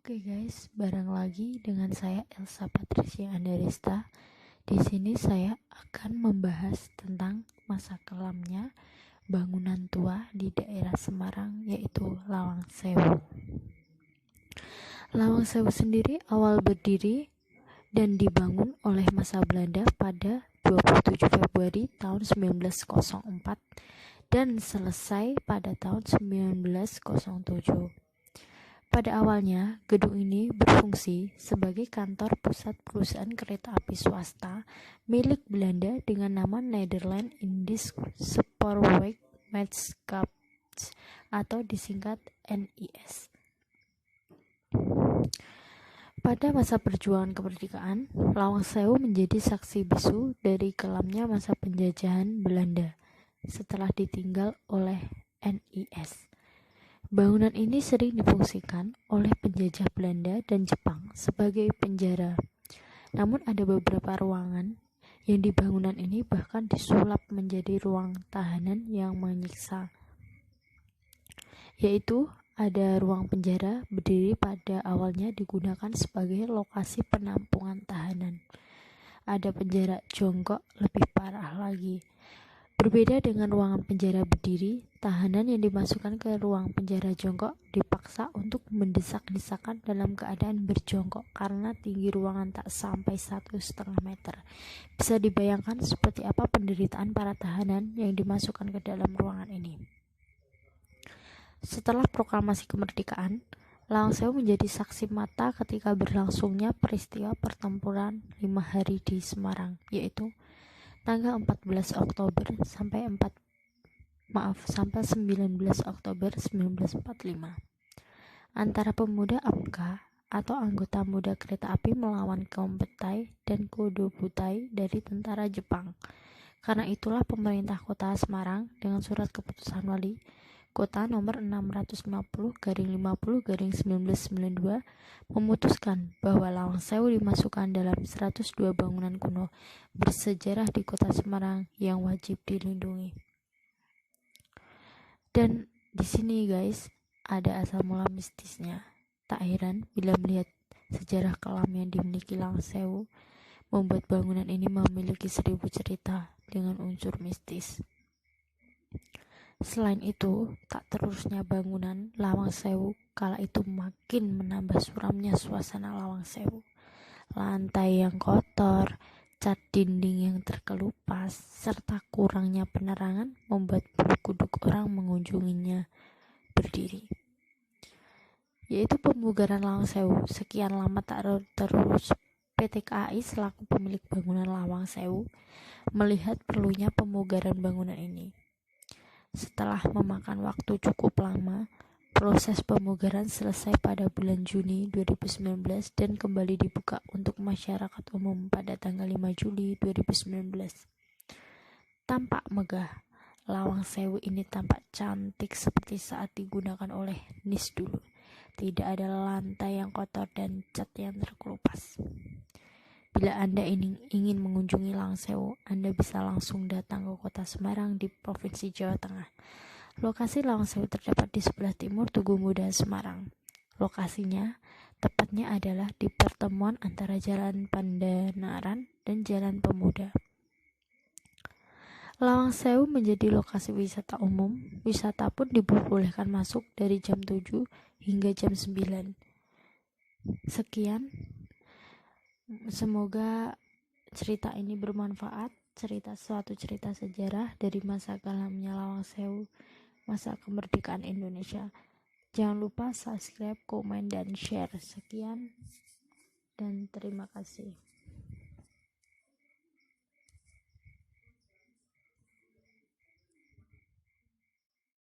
Oke guys, bareng lagi dengan saya Elsa Patricia Andaresta. Di sini saya akan membahas tentang masa kelamnya bangunan tua di daerah Semarang, yaitu Lawang Sewu. Lawang Sewu sendiri awal berdiri dan dibangun oleh masa Belanda pada 27 Februari tahun 1904 dan selesai pada tahun 1907. Pada awalnya, gedung ini berfungsi sebagai kantor pusat perusahaan kereta api swasta milik Belanda dengan nama Nederland Indisch Spoorwegmaatschappij atau disingkat NIS. Pada masa perjuangan kemerdekaan, Lawang Sewu menjadi saksi bisu dari kelamnya masa penjajahan Belanda setelah ditinggal oleh NIS. Bangunan ini sering difungsikan oleh penjajah Belanda dan Jepang sebagai penjara. Namun ada beberapa ruangan yang di bangunan ini bahkan disulap menjadi ruang tahanan yang menyiksa. Yaitu ada ruang penjara berdiri pada awalnya digunakan sebagai lokasi penampungan tahanan. Ada penjara jongkok lebih parah lagi. Berbeda dengan ruangan penjara berdiri, tahanan yang dimasukkan ke ruang penjara jongkok dipaksa untuk mendesak-desakan dalam keadaan berjongkok karena tinggi ruangan tak sampai 1,5 meter. Bisa dibayangkan seperti apa penderitaan para tahanan yang dimasukkan ke dalam ruangan ini. Setelah proklamasi kemerdekaan, Lawang Sewu menjadi saksi mata ketika berlangsungnya peristiwa pertempuran 5 hari di Semarang, yaitu tanggal 14 Oktober sampai 19 Oktober 1945 antara pemuda AMKA atau anggota muda kereta api melawan kaum Betai dan Kodobutai dari tentara Jepang. Karena itulah pemerintah kota Semarang dengan surat keputusan wali kota nomor 650/1992 memutuskan bahwa Lawang Sewu dimasukkan dalam 102 bangunan kuno bersejarah di kota Semarang yang wajib dilindungi. Dan di sini guys, ada asal mula mistisnya. Tak heran bila melihat sejarah kelam yang dimiliki Lawang Sewu membuat bangunan ini memiliki 1000 cerita dengan unsur mistis. Selain itu, tak terurusnya bangunan Lawang Sewu kala itu makin menambah suramnya suasana Lawang Sewu. Lantai yang kotor, cat dinding yang terkelupas, serta kurangnya penerangan membuat bulu kuduk orang mengunjunginya berdiri. Yaitu pemugaran Lawang Sewu. Sekian lama tak terurus, PT KAI selaku pemilik bangunan Lawang Sewu melihat perlunya pemugaran bangunan ini. Setelah memakan waktu cukup lama, proses pemugaran selesai pada bulan Juni 2019 dan kembali dibuka untuk masyarakat umum pada tanggal 5 Juli 2019. Tampak megah, Lawang Sewu ini tampak cantik seperti saat digunakan oleh NIS dulu. Tidak ada lantai yang kotor dan cat yang terkelupas. Bila Anda ingin mengunjungi Lawang Sewu, Anda bisa langsung datang ke kota Semarang di Provinsi Jawa Tengah. Lokasi Lawang Sewu terdapat di sebelah timur Tugu Muda Semarang. Lokasinya tepatnya adalah di pertemuan antara Jalan Pandanaran dan Jalan Pemuda. Lawang Sewu menjadi lokasi wisata umum. Wisata pun diperbolehkan masuk dari jam 7 hingga jam 9. Sekian. Semoga cerita ini bermanfaat, suatu cerita sejarah dari masa kelamnya Lawang Sewu, masa kemerdekaan Indonesia. Jangan lupa subscribe, komen, dan share. Sekian dan terima kasih.